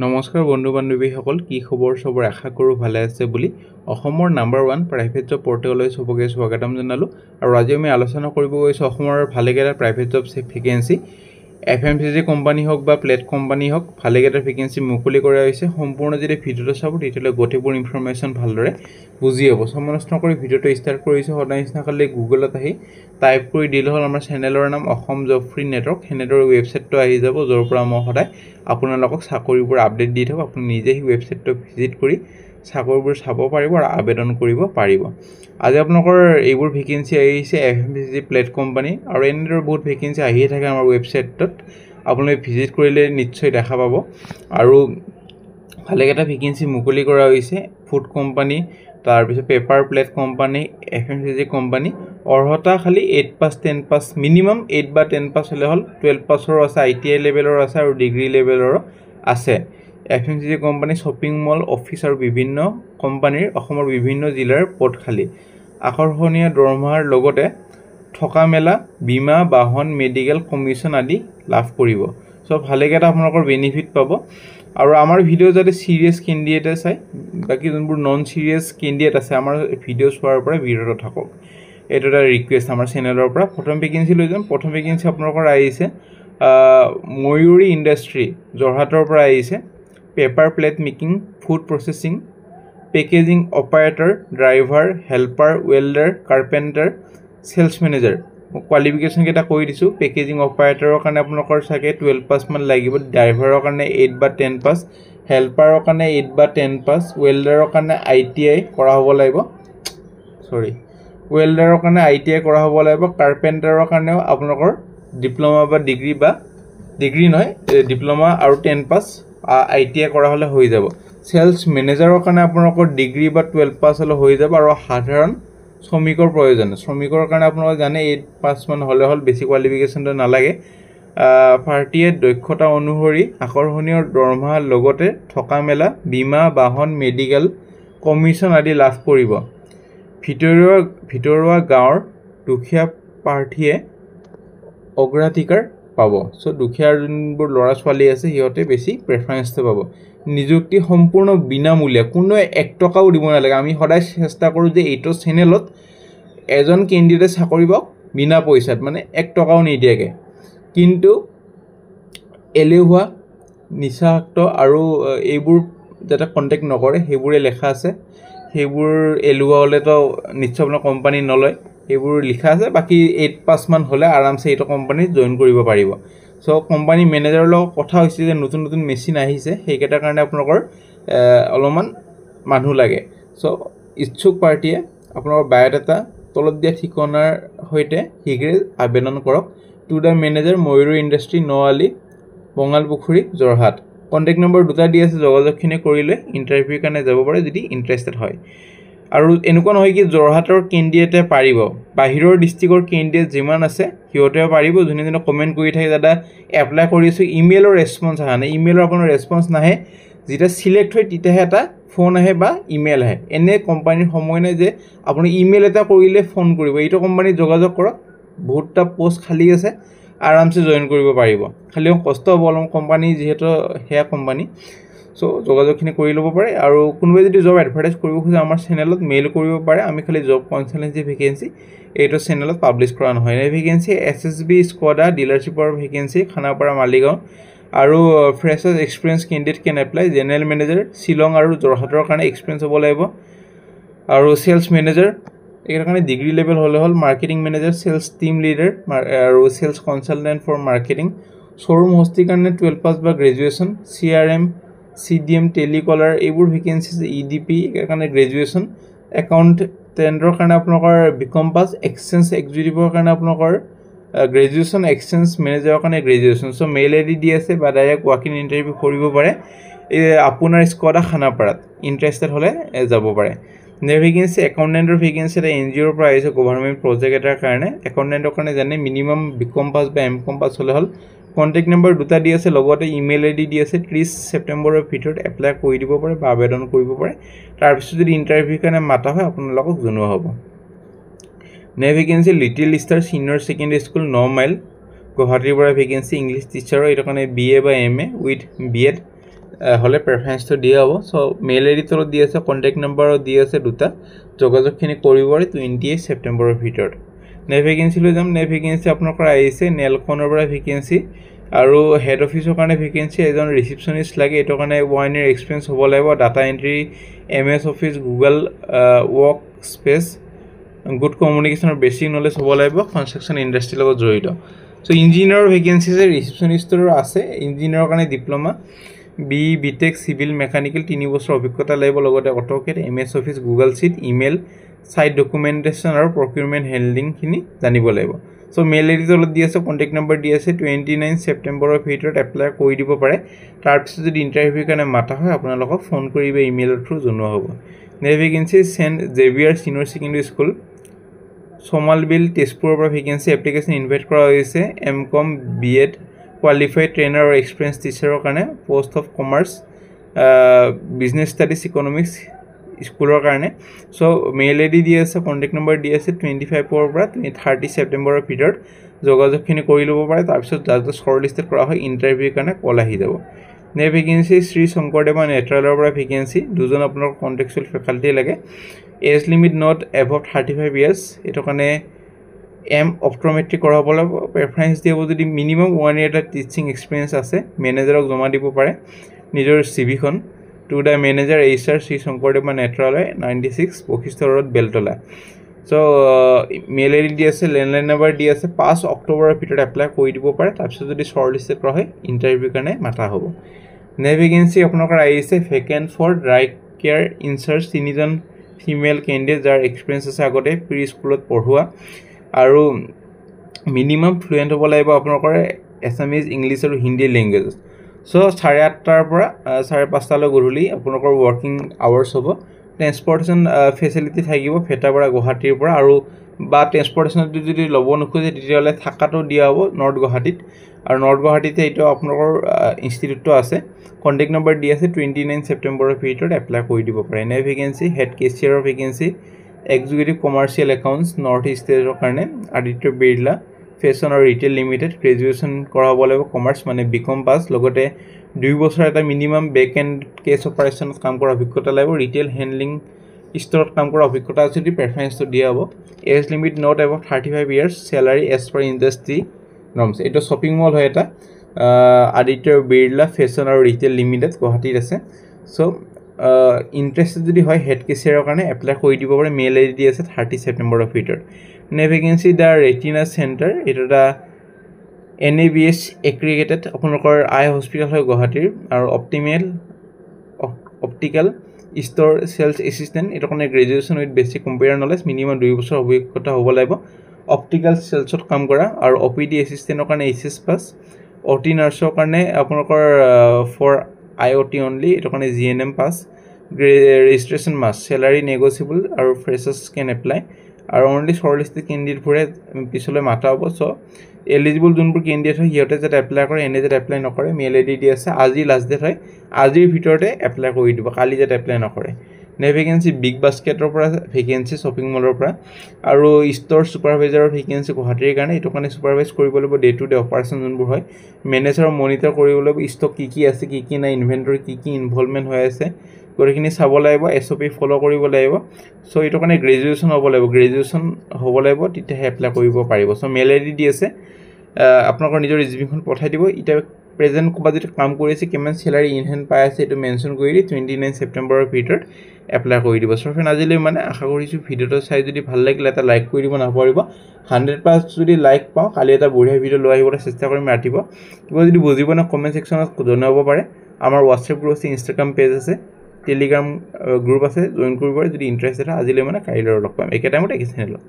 নমস্কাৰ বন্ধু বান্ধৱীসকল কি খবৰ সবৰ আশা কৰোঁ ভালে আছে বুলি অসমৰ নাম্বাৰ 1 প্ৰাইভেট জব পৰ্টেললৈ সবকে স্বাগতম জনালোঁ আৰু আজি আমি আলোচনা কৰিব গৈছোঁ অসমৰ ভালেকেইটা private job vacancy FMCG company হওক বা প্লেট কোম্পানী হওক ভালেকেইটা ভেকেন্সি মুকলি কৰা হৈছে সম্পূৰ্ণ যদি ভিডিঅটো চাব তেতিয়ালৈ গোটেইবোৰ ইনফৰমেশ্যন ভালদৰে বুজি হ'ব সমস্ত কৰি ভিডিঅটো ষ্টাৰ্ট কৰিছোঁ সদায় নিচিনাকালে গুগলত আহি টাইপ কৰি দিলে হ'ল আমাৰ চেনেলৰ নাম অসম জব ফ্ৰী নেটৱৰ্ক হেনেদৰ ৱেবছাইটটো আহি যাব য'ৰ পৰা মই সদায় আপোনালোকক চাকৰিবোৰ আপডেট দি থাকোঁ আপুনি নিজে এই ৱেবছাইটটো ভিজিট কৰি চাকৰিবোৰ চাব পাৰিব আৰু আবেদন কৰিব পাৰিব আজি আপোনালোকৰ এইবোৰ ভেকেন্সি আহিছে FMCG প্লেট কোম্পানী আৰু এনেদৰে বহুত ভেকেন্সি আহিয়ে থাকে আমাৰ ৱেবছাইটত আপোনালোকে ভিজিট কৰিলে নিশ্চয় দেখা পাব আৰু ভালেকেইটা ভেকেন্সি মুকলি কৰা হৈছে ফুড কোম্পানী তাৰপিছত paper plate company FMCG company অৰ্হতা খালি 8 পাস 10 পাস মিনিমাম 8 বা 10 পাস হলে হল 12 পাসৰ আছে ITI লেভেলৰ আছে আৰু ডিগ্ৰী লেভেলৰ আছে FMCG company shopping mall office আৰু বিভিন্ন কোম্পানীৰ অসমৰ বিভিন্ন জিলাৰ পদ খালি আকৰ্ষণীয় দৰমহাৰ লগতে থকা মেলা বীমা বাহন মেডিকেল কমিশন আদি লাভ কৰিব সব ভালেকেইটা আপোনালোকৰ বেনিফিট পাব আৰু আমাৰ ভিডিও যাতে সিৰিয়াস ক্যান্ডিডেট আছে বাকি যোনবোৰ নন সিৰিয়াস ক্যান্ডিডেট আছে আমাৰ ভিডিও চোৱাৰ পৰা বিৰত থাকক এটা ৰিকুৱেষ্ট আমাৰ চেনেলৰ পৰা প্ৰথম ভেকেন্সি লৈ যাম প্ৰথম ভেকেন্সি আপোনালোকৰ আহিছে ময়ূৰী ইণ্ডাষ্ট্ৰি জৰহাটৰ পৰা আহিছে paper plate making food processing packaging operator driver helper welder carpenter sales manager qualification কেটা কৈ দিছো পেকেজিং অপাৰেটৰৰ কাৰণে আপোনালোকৰ চাগে 12 পাস মান লাগিব ড্ৰাইভাৰৰ কাৰণে 8 বা 10 পাস হেল্পাৰৰ কাৰণে 8 বা 10 পাস ৱেল্ডাৰৰ কাৰণে ITI কৰা হ'ব লাগিব ৱেল্ডাৰৰ কাৰণে ITI কৰা হ'ব লাগিব কাৰ্পেণ্টাৰৰ কাৰণেও আপোনালোকৰ ডিপ্লোমা বা ডিগ্ৰী নহয় ডিপ্লোমা আৰু 10 পাস ITI কৰা হলে হৈ যাব সেলস মেনেজাৰৰ কাৰণে আপোনালোকৰ ডিগ্ৰী বা 12 পাস হলে হৈ যাব আৰু সাধাৰণ শ্ৰমিকৰ প্ৰয়োজন শ্ৰমিকৰ কাৰণে আপোনালোকে জানে 8 পাস মান হলে হল বেছি কোৱালিফিকেশনটো নালাগে পাৰ্টিয়ে দক্ষতা অনুসৰি আকৰ্ষণীয় দৰমহাৰ লগতে থকা মেলা বীমা বাহন মেডিকেল কমিশন আদি লাভ কৰিব ভিতৰুৱা গাঁৱৰ দুখীয়া প্ৰাৰ্থীয়ে অগ্ৰাধিকাৰ পাব সো দুখীয়াৰ যোনবোৰ ল'ৰা ছোৱালী আছে সিহঁতে বেছি প্ৰেফাৰেন্সটো পাব নিযুক্তি সম্পূৰ্ণ বিনামূলীয়া কোনো 1 টকাও দিব নালাগে আমি সদায় চেষ্টা কৰো যে এইটো চেনেলত এজন ক্যান্ডিডেট চাকৰি পাওক বিনা পইচাত মানে 1 টকাও নিদিয়াকে কিন্তু এলেহুৱা নিচাক্ত আৰু এইবোৰ যেটা কন্টাক্ট নকৰে হেবোৰে লেখা আছে হেবোৰ এলুৱা হলে তো নিশ্চয় আপোনাৰ কোম্পানী নলয় হেবোৰ লিখা আছে বাকি 8 পাস মান হলে আৰামছে এইটো কোম্পানী জয়েন কৰিব পাৰিব সো কোম্পানী মেনেজাৰৰ লগত কথা হৈছে যে নতুন নতুন মেচিন আহিছে হেকেটাৰ কাৰণে আপোনালোকৰ অলমান মানুহ লাগে সো ইচ্ছুক পাৰ্টিয়ে আপোনালোকৰ বায়োডাটা তলত দিয়া ঠিকনাৰ হৈতে হিগ্ৰে আবেদন কৰক to the manager Mayuri industry নৱালি বঙালপুখুৰী জৰহাট কন্টাক্ট নম্বৰ দুটা দি আছে যোগাযোগখিনি কৰিলে ইন্টাৰভিউ কাৰণে যাব পাৰে যদি ইন্টাৰেষ্টেড হয় আৰু এনেকুৱা নহয় কি জৰহাটৰ ক্যান্ডিডেটে পাৰিব বাহিৰৰ ডিস্ট্ৰিক্টৰ ক্যান্ডিডেট যিমান আছে হিয়তেও পাৰিব যোনে কমেন্ট কৰি থাকে দাদা এপ্লাই কৰিছো ইমেইলৰ ৰেসপন্স আহা নাই ইমেইলৰ আপোনাৰ ৰেসপন্স নাহে যেটা সিলেক্ট হয় তিতাহে এটা ফোন আহে বা ইমেইল আহে এনে কোম্পানীৰ সময় নাই যে আপুনি ইমেইল এটা কৰিলে ফোন কৰিব এইটো কোম্পানী যোগাযোগ কৰক বহুতটা পোষ্ট খালি আছে আৰামছে জয়েন কৰিব পাৰিব খালি কষ্ট হ'ব অলপ কোম্পানী যেহেতু হেয়া কোম্পানী সো যোগাযোগখিনি কৰি ল'ব পাৰে আৰু কোনোবাই যদি জব এডভাৰটাইজ কৰিব খোজে আমাৰ চেনেলত মেইল কৰিব পাৰে আমি খালি জব কনসালটেন্সি ভেকেন্সি এইটো চেনেলত পাবলিশ কৰা নহয় এই ভেকেন্সি SSB স্কোৱাডা ডিলাৰশ্বিপৰ ভেকেন্সি খানাপাৰা মালিগাঁও আৰু fresher experience candidate can apply general manager Shillong আৰু জৰহাটৰ কাৰণে এক্সপেৰিয়েন্স হ'ব লাগিব আৰু সেলস মেনেজাৰ এৰ কাৰণে ডিগ্ৰী লেভেল হলে হল marketing manager sales team leader আৰু sales consultant for marketing showroom hosting কাৰণে 12 পাস বা গ্ৰেজুৱেচন CRM CDM টেলিকলাৰ এইবোৰ ভেকেন্সিজ EDP এৰ কাৰণে গ্ৰেজুৱেচন একাউন্টেন্টৰ কাৰণে আপোনালোকৰ বিকম পাস এক্সচেঞ্জ এক্সিকিউটিভৰ কাৰণে আপোনালোকৰ গ্ৰেজুৱেচন এক্সচেঞ্জ মেনেজাৰৰ কাৰণে গ্ৰেজুৱেচন সো মেইল আইডি দি আছে বা ডাইৰেক্ট ৱাক ইন ইন্টাৰভিউ কৰিব পাৰে আপোনাৰ স্কোৱাডা খানাপাৰাত ইন্টাৰেষ্টেড হলে যাব পাৰে ভেকেন্সি একাউন্টেন্টৰ ভেকেন্সি এটা NGOৰ পৰা আহিছে গভৰ্ণমেন্ট প্ৰজেক্ট এটাৰ কাৰণে একাউন্টেন্টৰ কাৰণে জানে মিনিমাম বিকম পাস বা এমকম পাস হলে হল কন্টাক্ট নম্বৰ দুটা দি আছে লগতে ইমেইল আইডি দি আছে 30 সেপ্টেম্বৰৰ ভিতৰত এপ্লাই কৰি দিব পাৰে বা আবেদন কৰিব পাৰে তাৰ পিছত যদি ইন্টাৰভিউ কাৰণে মাতা হয় আপোনালোকক জনোৱা হ'ব vacancy little star senior secondary school 9 mile গুৱাহাটীৰ পৰা ভেকেন্সি ইংলিছ টিচাৰৰ এটা কাৰণে BA বা MA উইথ B.Ed হলে প্ৰেফাৰেন্সটো দিয়া হ'ব সো মেইল আইডি তলত দি আছে কন্টাক্ট নাম্বাৰো দি আছে দুটা যোগাযোগখিনি কৰিব পাৰে 28 সেপ্টেম্বৰৰ ভিতৰত নে ভেকেন্সি লৈ যাম নে ভেকেন্সি আপোনালোকৰ আহিছে নেলখনৰ পৰা ভেকেন্সি আৰু হেড অফিসৰ কাৰণে ভেকেন্সি এজন ৰিসেপশনিষ্ট লাগে এটো কাৰণে 1 ইয়াৰ এক্সপেৰিয়েন্স হ'ব লাগিব data entry MS office Google workspace good কমিউনিকেশনৰ বেসিক নলেজ হ'ব লাগিব কনস্ট্ৰাকচন ইন্ডাষ্ট্ৰিৰ লগত জড়িত সো ইঞ্জিনিয়াৰ ভেকেন্সি ৰিসেপশনিষ্টৰ আছে ইঞ্জিনিয়াৰৰ কাৰণে diploma B BTech civil mechanical 3 বছৰ অভিজ্ঞতা লাগিব লগতে AutoCAD MS office Google sheet email site documentation আৰু প্ৰকিউৰমেন্ট হ্যান্ডলিং খিনি জানিব লাগিব সো মেইল আইডি তলত দি আছে কন্টাক্ট নাম্বাৰ দি আছে 29 সেপ্টেম্বৰৰ ভিতৰত এপ্লাই কৰি দিব পাৰে তাৰ পিছত যদি ইন্টাৰভিউ কাৰণে মাতা হয় আপোনালোকক ফোন কৰিবে ইমেইলৰ থ্ৰু জনোৱা হ'ব নে vacancy Saint Xavier senior secondary school সোমালবিল তেজপুৰৰ পৰা ভেকেন্সি এপ্লিকেশন ইনভাইট কৰা হৈছে MCom BEd qualified trainer or experienced teacher কাৰণে post of commerce business studies economics স্কুলৰ কাৰণে সো মেইল আইডি দি আছে কন্টাক্ট নাম্বাৰ দি আছে 25 পৰা 30 সেপ্টেম্বৰৰ ভিতৰত যোগাযোগখিনি কৰি ল'ব পাৰে তাৰ পিছত যাতে শৰ্ট লিস্টেড কৰা হয় ইন্টাৰভিউ কাৰণে কল আহি যাব নে ভেকেন্সি শ্ৰী শংকৰদেৱ নেট্ৰালৰ পৰা ভেকেন্সি দুজন আপোনাৰ কন্টেক্সুৱেল ফেকাল্টি লাগে age limit not above 35 years এটো কাৰণে এম অপট্ৰোমেট্ৰি কৰা হ'ব লাগিব প্ৰেফাৰেন্স দিব যদি মিনিমাম 1 ইয়াৰ টিচিং এক্সপেৰিয়েন্স আছে মেনেজাৰক জমা দিব পাৰে নিজৰ সিভিখন to the manager HR Shri Sankardev Netralaya 96 বখিষ্ট road Beltola so mail ID দি আছে লেণ্ডলাইন নাম্বাৰ দি আছে 5 অক্টোবৰৰ ভিতৰত এপ্লাই কৰি দিব পাৰে তাৰ পিছত যদি শৰ্ট লিস্টেড কৰা হয় ইন্টাৰভিউ কাৰণে মাতা হ'ব নে ভেকেন্সি আপোনালোকৰ আহিছে vacant for right care incharge তিনিজন ফিমেল ক্যান্ডিডেট যাৰ এক্সপেৰিয়েন্স আছে আগতে প্ৰি স্কুলত পঢ়ুৱা আৰু মিনিমাম ফ্লুয়েন্ট হ'ব লাগিব আপোনালোকৰ এছামিজ ইংলিশ আৰু হিন্দী ল্যাঙ্গুৱেজ সো 8:30 পৰা 5:30 লৈ গধূলি আপোনালোকৰ ওয়াৰ্কিং আৱাৰ্স হ'ব ট্ৰান্সপৰ্টেশন ফেসিলিটি থাকিব ফেটাপাৰা গুৱাহাটীৰ পৰা আৰু বা ট্ৰান্সপৰ্টেশনত যদি ল'ব নখোজে তেতিয়ালে থাকাটো দিয়া হ'ব নৰ্থ গুৱাহাটীত আৰু নৰ্থ গুৱাহাটীতে এইটো আপোনালোকৰ ইনষ্টিটিউটটো আছে কন্টাক্ট নাম্বাৰ দি আছে 29 সেপ্টেম্বৰৰ ভিতৰত এপ্লাই কৰি দিব পাৰে নে ভেকেন্সি হেড কেচিয়াৰৰ vacancy executive commercial accounts north ইষ্টেৰ কাৰণে আদিত্য বিৰলা ফেশন আৰু ৰিটেল লিমিটেড গ্ৰেজুৱেচন কৰা হ'ব লাগিব কমাৰ্চ মানে বিকম পাস লগতে 2 বছৰ এটা মিনিমাম বেক এণ্ড কেছ অপাৰেশ্যনত কাম কৰা অভিজ্ঞতা লাগিব ৰিটেল হ্যান্ডলিং ষ্টৰত কাম কৰা অভিজ্ঞতা আছে যদি প্ৰেফাৰেন্সটো দিয়া হ'ব age limit not above 35 years salary as per industry norms এটা শপিং মল হয় এটা আদিত্য বিৰলা ফেশন আৰু ৰিটেল লিমিটেড গুৱাহাটীত আছে সো ইন্টাৰেস্টেড যদি হয় হেড কেচিয়াৰৰ কাৰণে এপ্লাই কৰি দিব পাৰে মেইল আইডি দি আছে 30 সেপ্টেম্বৰৰ ভিতৰত নে ভেকেন্সি দা ৰেটিনা সেন্টাৰ এটা NABH এগ্ৰিগেটেড আপোনালোকৰ আই হস্পিটাল হয় গুৱাহাটীৰ আৰু অপটিকেল ষ্টৰ সেলছ এসিস্টেন্ট এটা কাৰণে graduation with basic computer knowledge minimum 2 বছৰ অভিজ্ঞতা হ'ব লাগিব অপটিকেল সেলছত কাম কৰা আৰু OPD এসিস্টেন্টৰ কাৰণে HS পাস OT নাৰ্ছৰ কাৰণে আপোনালোকৰ ফৰ IoT only এটা কাৰণে GNM pass registration must salary negotiable আৰু freshers can apply আৰু only shortlisted candidate ফুৰে পিছলৈ মাতা হ'ব সো এলিজিবল যোনবোৰ ক্যান্ডিডেট হয় হিয়তে যেটা এপ্লাই কৰে এনে যেটা এপ্লাই নকৰে মেইল আইডি দি আছে আজি লাষ্ট ডেট হয় আজিৰ ভিতৰতে এপ্লাই কৰি দিব কালি যেটা এপ্লাই নকৰে নে ভেকেন্সি বিগ বাস্কেটৰ পৰা ভেকেন্সি শপিং মলৰ পৰা আৰু ষ্টৰ সুপাৰভাইজাৰৰ ভেকেন্সি গুৱাহাটীৰ কাৰণে এটো কাৰণে সুপাৰভাইজ কৰিব লাগিব ডে টু ডে অপাৰেশন যোনবোৰ হয় মেনেজাৰ মনিটৰ কৰিব লাগিব ষ্টক কি আছে কি নাই ইনভেন্টৰী কি ইনভলভমেন্ট হৈ আছে গৰিখিনি চাব লাগিব SOP ফলো কৰিব লাগিব সো এটো কাৰণে গ্ৰেজুৱেচন হ'ব লাগিব তেতিয়া এপ্লাই কৰিব পাৰিব সো মেইল আইডি দি আছে আপোনালোকৰ নিজৰ ৰিজিউমখন পঠাই দিব ইটা প্ৰেজেন্ট কোবা যদি কাম কৰি আছে কিমান স্যালাৰি ইন হেণ্ড পাই আছে এটো মেনশন কৰি দি 29 সেপ্টেম্বৰৰ ভিতৰত এপ্লাই কৰি দিব সো ফ্ৰেন্ড আজিলৈ মানে আশা কৰিছো ভিডিওটো চাই যদি ভাল লাগিলে এটা লাইক কৰি দিব নাপাৰিব 100+ যদি লাইক পাও কালি এটা বঢ়িয়া ভিডিও লৈ আহিবলৈ চেষ্টা কৰিম ৰাতিপুৱা কিবা যদি বুজিব না কমেন্ট সেকশনত জনাব পাৰে আমাৰ WhatsApp গ্ৰুপ আছে Instagram পেজ আছে টেলিগ্ৰাম গ্ৰুপ আছে জয়েন কৰিব পাৰে যদি ইন্টাৰেস্টেড হয় আজিলৈ মানে কাইলৈ লগ পাম একে টাইমত একে চেনেলত